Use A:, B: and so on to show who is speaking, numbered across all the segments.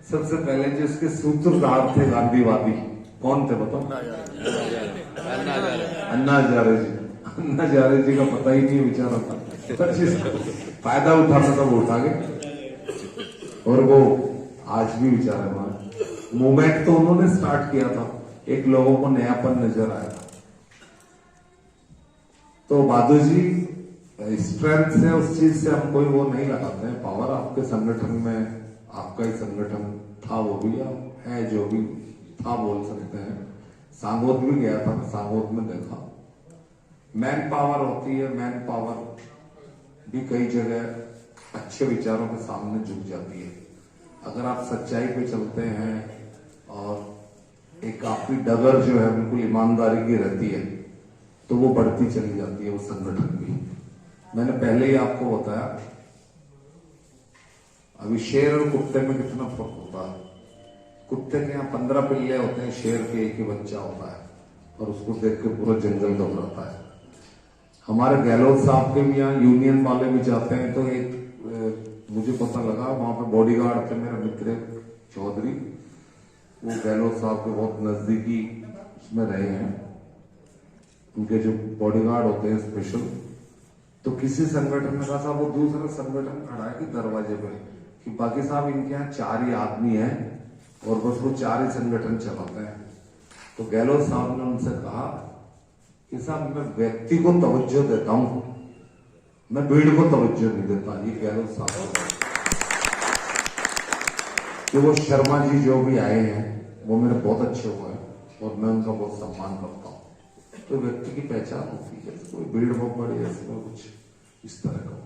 A: सबसे पहले जो इसके सूत्रधार थे गांधीवादी, कौन थे बताओ? अन्ना हजारे जी। अन्ना हजारे जी का पता ही नहीं बेचारा था, फायदा उठाना था वो उठा गए। और वो आज भी बेचारे वहां मूवमेंट तो उन्होंने स्टार्ट किया था, एक लोगों को नयापन नजर आया था। तो बादू जी स्ट्रेंथ से उस चीज से हम कोई वो नहीं लगाते हैं। पावर आपके संगठन में, आपका ही संगठन था वो भी, आप है जो भी था बोल सकते हैं। सांगोद भी गया था, मैं सांगोद में देखा मैन पावर होती है। मैन पावर भी कई जगह अच्छे विचारों के सामने झुक जाती है। अगर आप सच्चाई पे चलते हैं और एक आपकी डगर जो है बिल्कुल ईमानदारी की रहती है, तो वो बढ़ती चली जाती है वो संगठन भी। मैंने पहले ही आपको बताया, अभी शेर और कुत्ते में कितना फर्क होता है। कुत्ते के यहाँ 15 पिल्ले होते हैं, शेर के एक ही बच्चा होता है, और उसको देख के पूरा जंगल घबराता है। हमारे गहलोत साहब के भी यहाँ यूनियन वाले भी जाते हैं, तो एक मुझे पता लगा वहां पे बॉडीगार्ड थे मेरे मित्र चौधरी, वो गहलोत साहब के बहुत नजदीकी उसमें रहे हैं, उनके जो बॉडीगार्ड होते हैं स्पेशल। तो किसी संगठन ने कहा साहब, वो दूसरा संगठन खड़ा है कि दरवाजे पे कि बाकी साहब इनके यहाँ 4 ही आदमी हैं और बस वो 4 ही संगठन चलाते हैं। तो गहलोत साहब ने उनसे कहा कि साहब मैं व्यक्ति को तवज्जो देता हूं, मैं भीड़ को तवज्जो नहीं देता। ये गहलोत साहब कि वो शर्मा जी जो भी आए हैं वो मेरे बहुत अच्छे हुए हैं और मैं उनका बहुत सम्मान करता हूँ। तो व्यक्ति की पहचान होती है, कोई भीड़ बहुत बड़ी है, इसमें कुछ इस तरह का।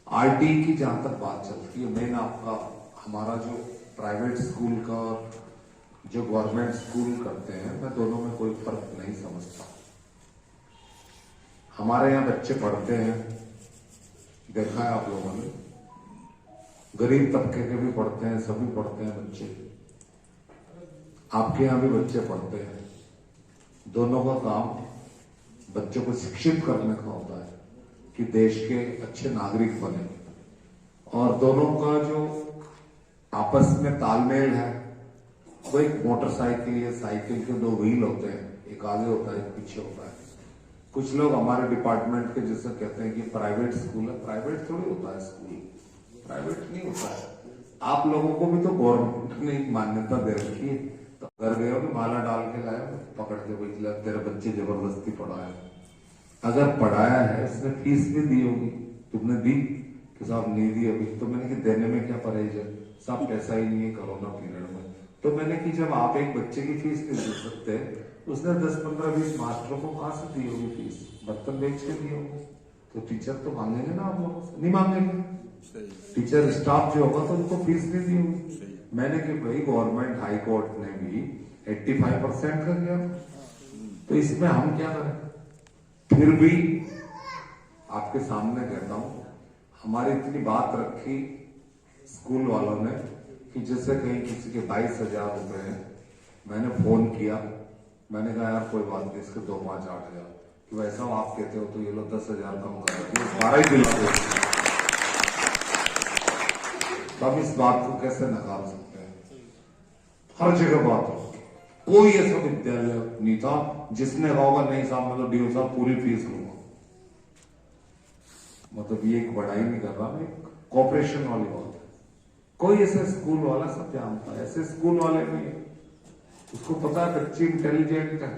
A: आरटी की जहां तक बात चलती है, मेन आपका हमारा जो प्राइवेट स्कूल का और जो गवर्नमेंट स्कूल करते हैं, मैं दोनों में कोई फर्क नहीं समझता। हमारे यहाँ बच्चे पढ़ते हैं, देखा है आप लोगों ने, गरीब तबके के भी पढ़ते हैं, सभी पढ़ते हैं बच्चे। आपके यहाँ भी बच्चे पढ़ते हैं। दोनों का काम बच्चों को शिक्षित करने का होता है कि देश के अच्छे नागरिक बने, और दोनों का जो आपस में तालमेल है वो एक मोटरसाइकिल या साइकिल के 2 व्हील होते हैं, एक आगे होता है एक पीछे होता है। कुछ लोग हमारे डिपार्टमेंट के जैसे कहते हैं कि प्राइवेट स्कूल है, प्राइवेट थोड़ी होता है स्कूल, प्राइवेट नहीं होता है। आप लोगों को भी तो गवर्नमेंट ने एक मान्यता दे रखी है, तो घर गए हो कि माला डाल के लाए, पकड़ के भाई तेरे बच्चे जबरदस्ती पढ़ाए। अगर पढ़ाया है उसने फीस भी दी होगी, तुमने दी कि साहब नहीं दी अभी, तो मैंने कि देने में क्या परहेज है साहब, पैसा ही नहीं है कोरोना पीरियड में। तो मैंने कि जब आप एक बच्चे की फीस नहीं दे सकते, उसने 10, 15, 20 मास्टरों को कहां से दी होगी फीस, बर्तन बेच के दी होगी। तो टीचर तो मांगेंगे ना आप लोगों से, नहीं मांगेंगे। टीचर स्टाफ जो होगा तो उनको फीस नहीं दी होगी। मैंने कि भाई गवर्नमेंट हाई कोर्ट ने भी 85% कर दिया, तो इसमें हम क्या करें। फिर भी आपके सामने कहता हूं, हमारी इतनी बात रखी स्कूल वालों ने कि जैसे कहीं किसी के 22,000 रुपए हैं, मैंने फोन किया, मैंने कहा यार कोई बात नहीं, इसके 2, 5, 8,000 कि वैसा आप कहते हो तो ये लो 10,000 कम करा दिए, 12 ही दिला दो। तो हम इस बात को कैसे नकार सकते हैं। हर जगह बात हो, कोई ऐसा विद्यालय नहीं था जिसने कहा होगा नहीं साहब मतलब डीओ साहब पूरी फीस लूंगा। मतलब ये एक बड़ाई नहीं कर रहा मैं, कॉपरेशन वाली बात है। कोई ऐसा स्कूल वाला सब जानता है, ऐसे स्कूल वाले नहीं है, उसको पता है बच्ची इंटेलिजेंट है,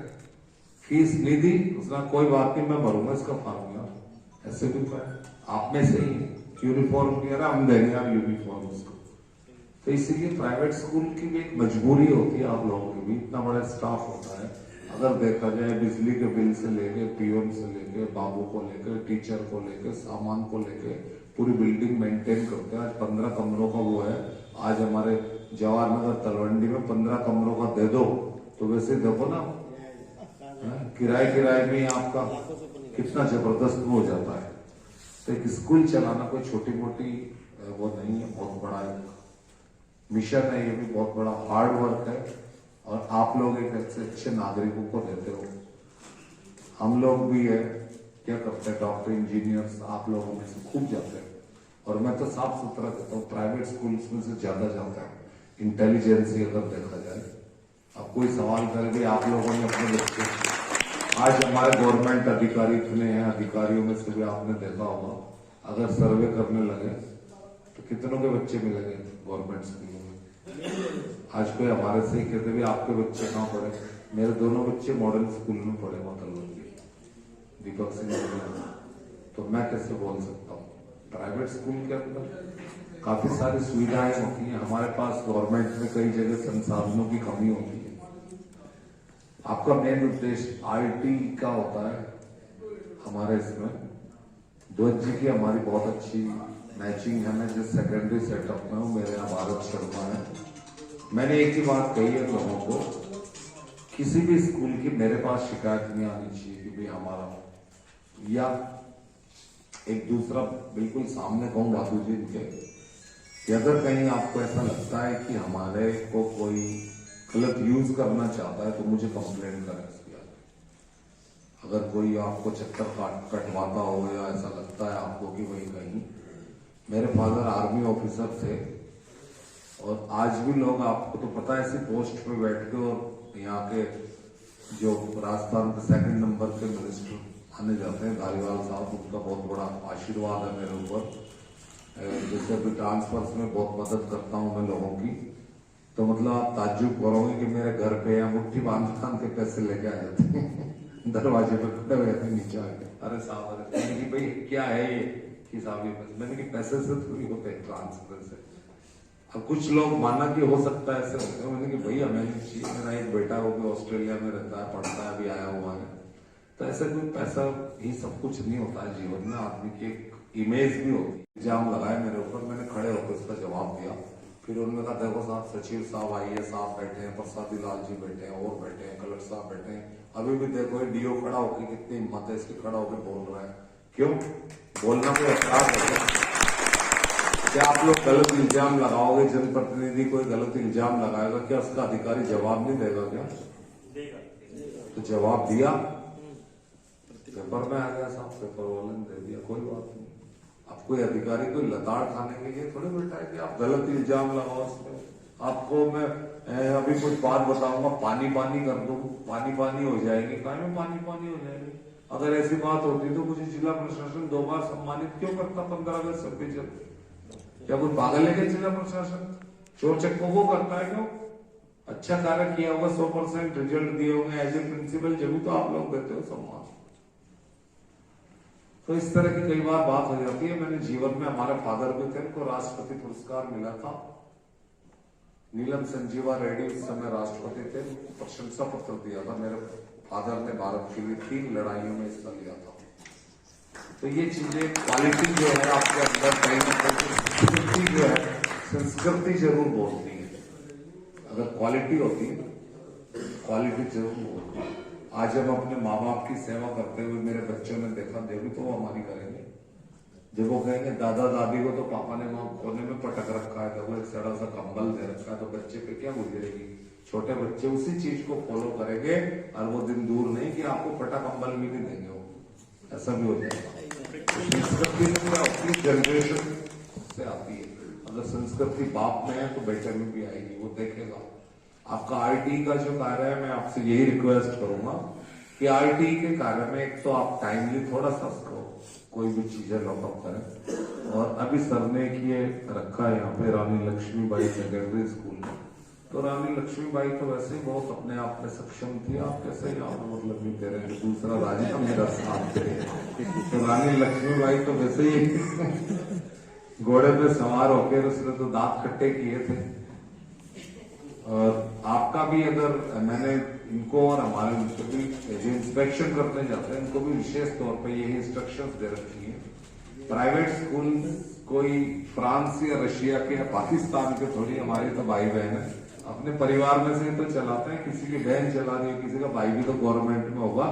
A: फीस नहीं दी उसका कोई बात नहीं, मैं भरूंगा इसका फार्मूला। ऐसे भी तो है, आप में से ही यूनिफॉर्म नहीं, हम देंगे यार यूनिफॉर्म उसको। तो इसीलिए प्राइवेट स्कूल की भी एक मजबूरी होती है, आप लोगों की भी, इतना बड़ा स्टाफ होता है। अगर देखा जाए बिजली के बिल से लेके, पीओन से लेके, बाबू को लेके, टीचर को लेके, सामान को लेके, पूरी बिल्डिंग मेंटेन करते हैं। आज 15 कमरों का वो है, आज हमारे जवाहर तलवंडी में 15 कमरों का दे दो, तो वैसे देखो ना किराए में आपका कितना जबरदस्त हो जाता है। तो एक स्कूल चलाना कोई छोटी मोटी वो नहीं है, बहुत बड़ा एक मिशन है, ये भी बहुत बड़ा हार्ड वर्क है, और आप लोग एक अच्छे नागरिकों को देते हो। हम लोग भी है, क्या करते हैं, डॉक्टर इंजीनियर्स आप लोगों में से खूब जाते हैं, और मैं तो साफ सुथरा कहता हूँ प्राइवेट स्कूल्स में से ज्यादा जाता है, इंटेलिजेंसी अगर देखा जाए, अब कोई सवाल करे भी आप लोगों ने अपने बच्चे, आज हमारे गवर्नमेंट अधिकारी इतने हैं, अधिकारियों में से भी आपने देखा होगा, अगर सर्वे करने लगे तो कितनों के बच्चे मिलेंगे गवर्नमेंट स्कूलों में। आज कोई हमारे से ही कहते भी आपके बच्चे कहाँ पढ़े, मेरे दोनों बच्चे मॉडल स्कूल में पढ़े, मतलब दीपक सिंह, तो मैं कैसे बोल सकता हूँ। प्राइवेट स्कूल के अंदर काफी सारी सुविधाएं होती हैं, हमारे पास गवर्नमेंट में कई जगह संसाधनों की कमी होती है। आपका मेन उद्देश्य आईटी का होता है, हमारे इसमें ध्वज जी की हमारी बहुत अच्छी मैचिंग है। मैं जिस सेकेंडरी सेटअप में हूँ, मेरे यहाँ भारत शर्मा है। मैंने एक ही बात कही है लोगों को, किसी भी स्कूल की मेरे पास शिकायत नहीं आनी चाहिए कि भाई हमारा, या एक दूसरा बिल्कुल सामने कहूँ बाबू जी के, कि अगर कहीं आपको ऐसा लगता है कि हमारे को कोई गलत यूज करना चाहता है तो मुझे कंप्लेंट करें इसकी आगे। अगर कोई आपको चक्कर कटवाता हो या ऐसा लगता है आपको कि भाई कहीं, मेरे फादर आर्मी ऑफिसर थे और आज भी लोग, आपको तो पता है, ऐसी पोस्ट पे बैठ के, और यहाँ के जो राजस्थान के 2nd नंबर के मिनिस्टर आने जाते हैं धारीवाल साहब, उनका बहुत बड़ा आशीर्वाद है मेरे ऊपर। जैसे अभी ट्रांसफर्स में बहुत मदद करता हूँ मैं लोगों की, तो मतलब आप ताज्जुब करोगे कि मेरे घर पे या मुट्ठी बांध के पैसे लेके आ जाते हैं दरवाजे पे खड़े हुए थे नीचे आके, अरे साहब अरे कि भाई क्या है ये हिसाब, मैंने कि पैसे से थोड़ी होते हैं, ट्रांसफर से। अब कुछ लोग माना कि हो सकता है ऐसे होते हैं, मैंने कि भाई हमें नहीं चाहिए, मेरा एक बेटा हो गया ऑस्ट्रेलिया में रहता है, पढ़ता है, अभी आया हुआ है। तो ऐसा कोई पैसा ही सब कुछ नहीं होता है जीवन में, आदमी की एक इमेज भी होती है। इल्जाम लगाए मेरे ऊपर, मैंने खड़े होकर उसका जवाब दिया। फिर उन्होंने कहा देखो साहब, सचिव साहब आईएएस साहब बैठे हैं, प्रसादी लाल जी बैठे हैं, और बैठे हैं, कलेक्टर साहब बैठे हैं, अभी भी देखो डीओ खड़ा होकर, कितनी हिम्मत है इसकी, खड़ा होकर बोल रहा है। क्यों बोलना कोई अपराध है क्या? आप लोग गलत इल्जाम लगाओगे, जनप्रतिनिधि कोई गलत इल्जाम लगाएगा, क्या उसका अधिकारी जवाब नहीं देगा? क्या देगा? तो जवाब दिया, पेपर में आ गया साहब, पेपर वाले ने दे दिया, कोई बात नहीं। अब कोई अधिकारी कोई लताड़ खाने के लिए थोड़ी बैठा है कि आप गलत इल्जाम लगाओ उस पर। आपको मैं अभी कुछ बात बताऊंगा, पानी पानी कर दूं, पानी पानी हो जाएगी, कहीं में पानी पानी हो जाएगी। अगर ऐसी बात होती तो मुझे जिला प्रशासन 2 बार सम्मानित क्यों करता 15 अगस्त 26 जनवरी? क्या कोई पागल है क्या जिला प्रशासन? चोर चक्कों को करता है क्यों? अच्छा कार्य किया होगा, 100% रिजल्ट दिए होंगे एज ए प्रिंसिपल, जब तो आप लोग देते हो सम्मान। तो इस तरह की कई बार बात हो जाती है। मैंने जीवन में, हमारे फादर भी थे, उनको राष्ट्रपति पुरस्कार मिला था, नीलम संजीवा रेड्डी उस समय राष्ट्रपति थे, प्रशंसा पत्र दिया था। मेरे फादर ने भारत के लिए 3 लड़ाइयों में हिस्सा लिया था। तो ये चीजें, क्वालिटी जो है आपके अंदर, कहीं ना कहीं संस्कृति जो है, संस्कृति जरूर बोलती है। अगर क्वालिटी होती है, क्वालिटी जरूर बोलती है। आज हम अपने माँ बाप की सेवा करते हुए, मेरे बच्चों ने देखा, देवी तो वो हमारी करेंगे। जब वो कहेंगे दादा दादी को तो पापा ने वहां कोने में पटक रखा है, तो वो एक सड़ा सा कंबल दे रखा है, तो बच्चे पे क्या गुजरेगी? छोटे बच्चे उसी चीज को फॉलो करेंगे, और वो दिन दूर नहीं कि आपको पटा कंबल भी नहीं देंगे, वो ऐसा भी हो जाएगा। संस्कृति जनरेशन से आती है। अगर संस्कृति बाप में है तो बेटे में भी आएगी, वो देखेगा। आपका आईटी का जो कार्य है, मैं आपसे यही रिक्वेस्ट करूंगा कि आईटी के कार्य में एक तो आप टाइमली थोड़ा सा कोई भी चीजें लॉकअप करें। और अभी सर ने किए रखा है यहाँ पे रानी लक्ष्मीबाई सेकेंडरी स्कूल में, तो रानी लक्ष्मीबाई तो वैसे ही बहुत अपने आप में सक्षम थी। आप कैसे यहाँ पे मतलब नहीं दे रहे, दूसरा राज्य का मेरा साथ दे, तो रानी लक्ष्मीबाई तो वैसे ही घोड़े पे सवार होकर उसने तो दांत खट्टे किए थे। और आपका भी, अगर मैंने इनको और हमारे भी जो इंस्पेक्शन करने जाते हैं, इनको भी विशेष तौर पे यही इंस्ट्रक्शंस दे रखी है। प्राइवेट स्कूल कोई फ्रांस या रशिया के या पाकिस्तान के थोड़ी, हमारे तो भाई बहन है, अपने परिवार में से तो चलाते हैं। किसी की बहन चला रही है, किसी का भाई भी तो गवर्नमेंट में होगा,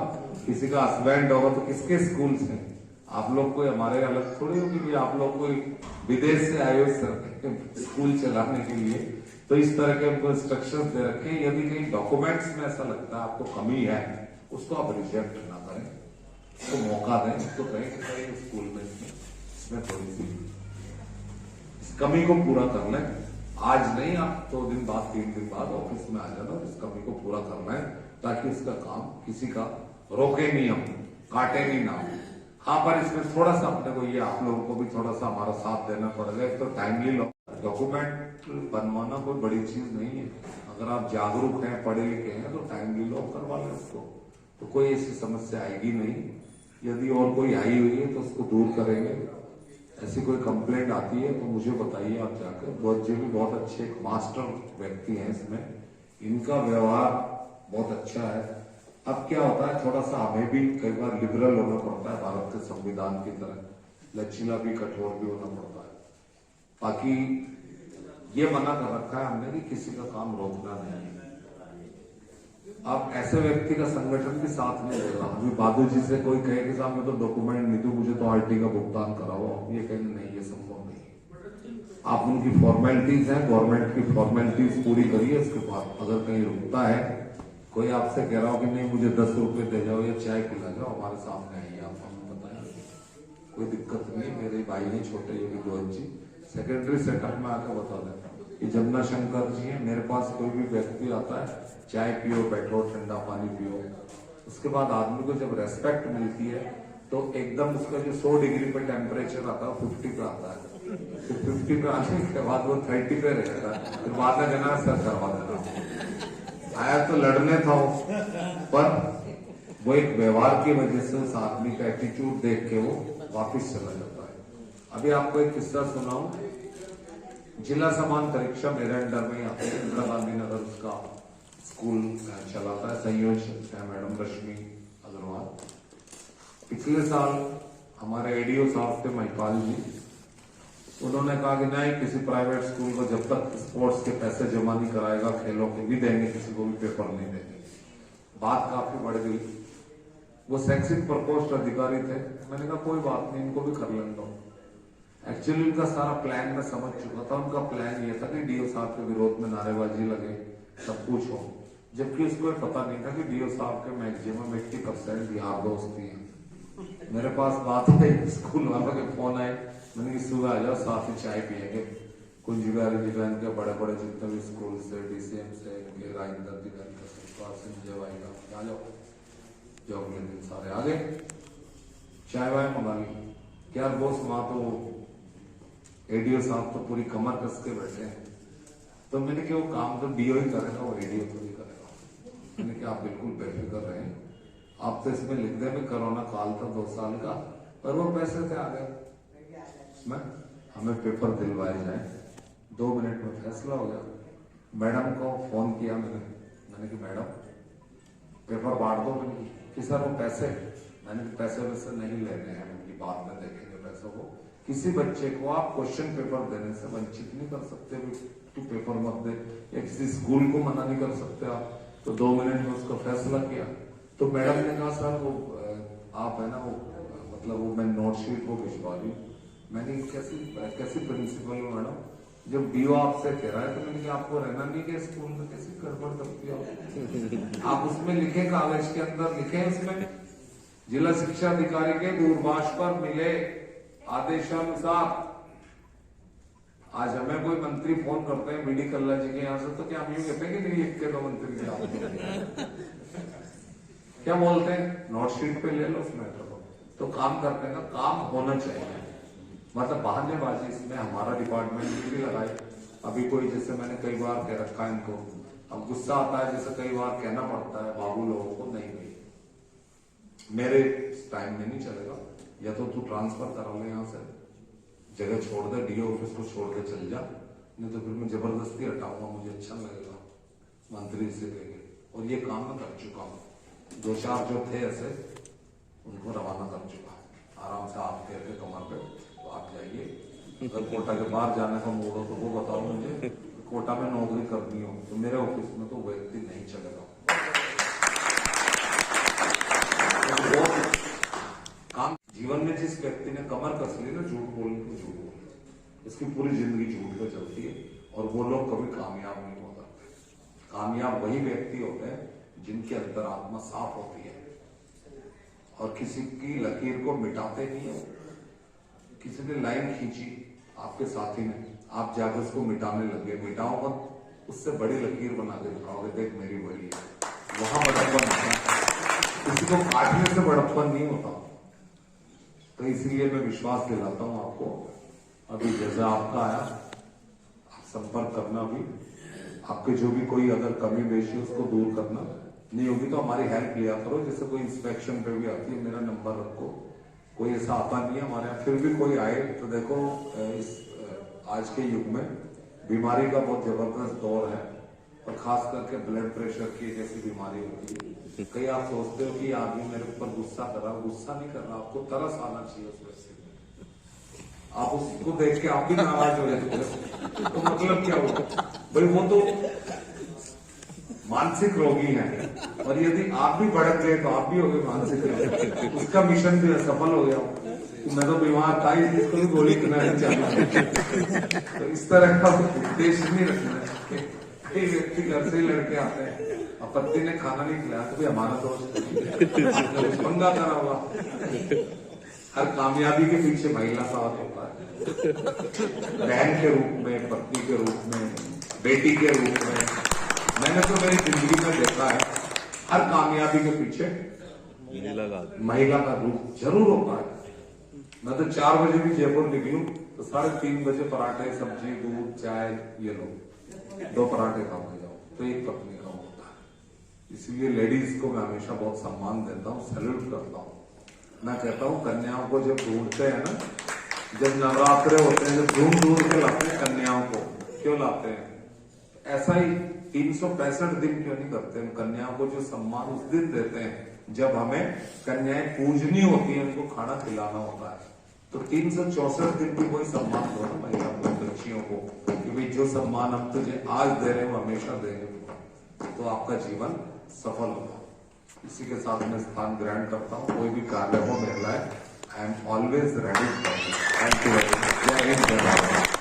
A: किसी का हस्बैंड होगा, तो किसके स्कूल से? आप लोग कोई हमारे अलग थोड़ी होगी कि आप लोग कोई विदेश से आए हो स्कूल चलाने के लिए। तो इस तरह के हमको इंस्ट्रक्शंस दे रखे। यदि कहीं डॉक्यूमेंट्स में ऐसा लगता है आपको कमी है, उसको आप रिजेक्ट ना करें, उसको मौका दें, उसको कहें कि भाई स्कूल में इसमें थोड़ी सी इस कमी को पूरा कर लें। आज नहीं, आप 2 दिन बाद 3 दिन बाद ऑफिस में आ जाना और इस कमी को पूरा करना है, ताकि इसका काम किसी का रोके नहीं, हम काटे नहीं ना। हाँ, पर इसमें थोड़ा सा अपने को, ये आप लोगों को भी थोड़ा सा हमारा साथ देना पड़ेगा। एक तो टाइमली डॉक्यूमेंट बनवाना कोई बड़ी चीज नहीं है। अगर आप जागरूक हैं, पढ़े लिखे हैं, तो टाइमली लॉक करवा लें उसको, तो कोई ऐसी समस्या आएगी नहीं। यदि और कोई आई हुई है तो उसको दूर करेंगे। ऐसी कोई कंप्लेंट आती है तो मुझे बताइए आप जाकर। बहुत जी भी बहुत अच्छे एक मास्टर व्यक्ति हैं इसमें, इनका व्यवहार बहुत अच्छा है। अब क्या होता है, थोड़ा सा हमें भी कई बार लिबरल होना पड़ता है, भारत के संविधान की तरह लचीला भी, कठोर भी होना पड़ता है। बाकी ये मना कर रखा है हमने कि किसी का काम रोकना नहीं है। अब ऐसे व्यक्ति का संगठन भी साथ नहीं देगा। अभी बादू जी से कोई कहे कि साहब मैं तो डॉक्यूमेंट नहीं दूं, मुझे तो आरटी का भुगतान कराओ, ये कहेंगे नहीं, ये संभव नहीं। आप उनकी फॉर्मेलिटीज हैं, गवर्नमेंट की फॉर्मेलिटीज पूरी करिए। उसके बाद अगर कहीं रुकता है, कोई आपसे कह रहा हो कि नहीं मुझे 10 रुपए दे जाओ या चाय पिला जाओ, हमारे सामने आइए, आप हमें बताएं, कोई दिक्कत नहीं। मेरे भाई नहीं छोटे योगी गोयल जी सेक्रेटरी सेटअप में आकर बता देता कि जमुना शंकर जी है, मेरे पास कोई भी व्यक्ति आता है, चाय पियो, बैठो, ठंडा पानी पियो। उसके बाद आदमी को जब रेस्पेक्ट मिलती है तो एकदम उसका जो 100 डिग्री पे टेम्परेचर आता है 50 पे आता है, फिर 50 पे आने के बाद वो 30 पे रहता है, फिर बाद में कहना सर करवा देना, आया तो लड़ने था वो, पर वो एक व्यवहार की वजह से उस आदमी का एटीट्यूड देख के वो वापिस चला जाता है। अभी आपको एक किस्सा सुनाऊं। जिला समान परीक्षा मेरे अंडर में आते हैं, इंदिरा गांधी नगर उसका स्कूल चलाता है, संयोजक है मैडम रश्मि अग्रवाल। पिछले साल हमारे एडीओ साहब थे महिपाल जी, उन्होंने कहा कि नहीं, किसी प्राइवेट स्कूल को जब तक स्पोर्ट्स के पैसे जमा नहीं कराएगा, खेलों के भी देंगे, किसी को भी पेपर नहीं देंगे। बात काफी बढ़ गई। वो शैक्षिक प्रकोष्ठ अधिकारी थे, मैंने कहा कोई बात नहीं, इनको भी कर लेंगे। एक्चुअली उनका सारा प्लान मैं समझ चुका था। उनका प्लान ये था कि डीओ साहब के विरोध में नारेबाजी लगे, सब कुछ हो, जबकि उसको पता नहीं था कि डीओ साहब के मैक्सिमम 80% यार दोस्त ही हैं। मेरे पास बात है, स्कूल वालों के फोन आए, मैंने सुबह आ जाओ, साथ ही चाय पियेंगे। कुछ जिबैन के बड़े बड़े जितने भी स्कूल से, डीसीएम से, इनके राजेंद्र जिबैन का संजय भाई का, आ जाओ। जो अगले दिन सारे आ गए, चाय वाय मंगा ली। क्या बोस, वहां तो एडीओ साहब तो पूरी कमर कस के बैठे हैं, तो मैंने कि वो काम तो डीओ ही करेगा, वो एडीओ तो नहीं करेगा। मैंने कि आप बिल्कुल बेफिक्र रहें, आप तो इसमें लिख दे में कोरोना काल था 2 साल का, पर वो पैसे थे आ गए इसमें, हमें पेपर दिलवाए जाए। 2 मिनट में फैसला हो गया। मैडम को फोन किया मैंने कि मैडम पेपर बांट दो। मैंने कि सर वो पैसे, मैंने पैसे वैसे नहीं लेने हैं, उनकी बात में देखेंगे पैसों को। किसी बच्चे को आप क्वेश्चन पेपर देने से वंचित नहीं कर सकते, तू पेपर मत दे, या किसी स्कूल को मना नहीं कर सकते आप। तो 2 मिनट में उसका फैसला किया। तो मैडम ने कहा सर वो आप है ना, वो मतलब वो मैं नोटशीट को भिजवा रही हूँ। मैंने कैसी प्रिंसिपल हो मैडम, जब डीओ आपसे कह रहा है, तो मैंने आपको रहना नहीं कि स्कूल में कैसी गड़बड़ करती हो आप उसमें लिखे, कागज के अंदर लिखे, उसमें जिला शिक्षा अधिकारी के दूरभाष पर मिले आदेशानुसार। आज हमें कोई मंत्री फोन करते हैं बीडी कल्ला जी के यहाँ से, तो क्या हम यूं कहते हैं कि नहीं, 1 के 2 मंत्री क्या बोलते हैं, नोटशीट पे ले लो उसमें। तो काम करने का काम होना चाहिए, मतलब बहानेबाजी इसमें हमारा डिपार्टमेंट भी लगाए। अभी कोई, जैसे मैंने कई बार कह रखा है इनको, अब गुस्सा आता है, जैसे कई बार कहना पड़ता है बाबू लोगों को, नहीं भाई मेरे टाइम में नहीं चलेगा, या तो तू ट्रांसफर करा ले यहाँ से, जगह छोड़ दे, डीओ ऑफिस को छोड़ के चल जा, नहीं तो फिर मैं जबरदस्ती हटाऊंगा, मुझे अच्छा लगेगा, मंत्री से कहेंगे। और ये काम मैं कर चुका हूँ, 2-4 जो थे ऐसे उनको रवाना कर चुका, आराम से आप कह के कमर पे, तो आप जाइए। अगर कोटा के बाहर जाने का मूड हो तो वो बताओ मुझे, कोटा में नौकरी करनी हो तो मेरे ऑफिस में तो व्यक्ति नहीं चलेगा। काम जीवन में जिस व्यक्ति ने कमर कस ली ना, झूठ बोलने को झूठ बोलने, इसकी पूरी जिंदगी झूठ पे चलती है, और वो लोग कभी कामयाब नहीं हो सकते। कामयाब वही व्यक्ति होते हैं जिनकी अंतरात्मा साफ होती है और किसी की लकीर को मिटाते नहीं है। किसी ने लाइन खींची आपके साथी ने, आप जाकर उसको मिटाने लगे, मिटाओ मत, उससे बड़ी लकीर बना के दिखाओगे, देख मेरी बड़ी है। वहां बड़प्पन होता है, किसी को काटने से बड़प्पन नहीं होता। तो इसलिए मैं विश्वास दिलाता हूं आपको, अभी जैसा आपका आया, आप संपर्क करना भी, आपके जो भी कोई अगर कमी बेशी है उसको दूर करना, नहीं होगी तो हमारी हेल्प लिया करो। जैसे कोई इंस्पेक्शन पे भी आती है, मेरा नंबर रखो, कोई ऐसा आता नहीं है हमारे यहाँ, फिर भी कोई आए तो देखो इस आज के युग में बीमारी का बहुत जबरदस्त दौर है, और खास करके ब्लड प्रेशर की जैसी बीमारी होती है। कई आप सोचते हो कि आदमी मेरे ऊपर गुस्सा कर रहा, गुस्सा नहीं कर रहा, आपको तरस आना चाहिए उस व्यक्ति में। आप उसको देख के आप भी नाराज हो जाते तो मतलब क्या होगा भाई, वो तो मानसिक रोगी है, और यदि आप भी भड़क गए तो आप भी हो गए मानसिक रोगी। उसका मिशन जो है सफल हो गया। मैं तो बीमार था ही, इसको भी गोली खिलानी चाहिए। तो इस तरह का उद्देश्य नहीं रखना चाहिए। कई व्यक्ति घर से ही लड़के आते हैं, और पत्नी ने खाना नहीं खिलाया तो भी हमारा दोस्त पंगा करा हुआ। हर कामयाबी के पीछे महिला साथ होता है, बहन के रूप में, पत्नी के रूप में, बेटी के रूप में। मैंने तो मेरी जिंदगी में देखा है, हर कामयाबी के पीछे महिला का रूप जरूर होता है। मैं तो 4 बजे भी जयपुर निकलूं तो 3:30 बजे पराठे, सब्जी, दूध, चाय, ये लो 2 पराठे खा के जाओ, तो एक पत्नी का होता है। इसलिए लेडीज को मैं हमेशा बहुत सम्मान देता हूँ, सैल्यूट करता हूँ। मैं कहता हूँ कन्याओं को जब ढूंढते हैं ना, जब नवरात्रे होते हैं, जब ढूंढ के लाते हैं कन्याओं को, क्यों लाते हैं? ऐसा ही 365 दिन क्यों नहीं करते हैं? कन्याओं को जो सम्मान उस दिन देते हैं जब हमें कन्याएं पूजनी होती है, उनको खाना खिलाना होता है। तो 364 दिन भी कोई सम्मान दो ना महिला को, बच्चियों को, कि भाई जो सम्मान हम तुझे आज दे रहे हो हमेशा देंगे, तो आपका जीवन सफल होगा। इसी के साथ मैं स्थान ग्रहण करता हूँ। कोई भी कार्य हो मेरे लायक, I am always ready for. Thank you. जय हिंद, जय भारत।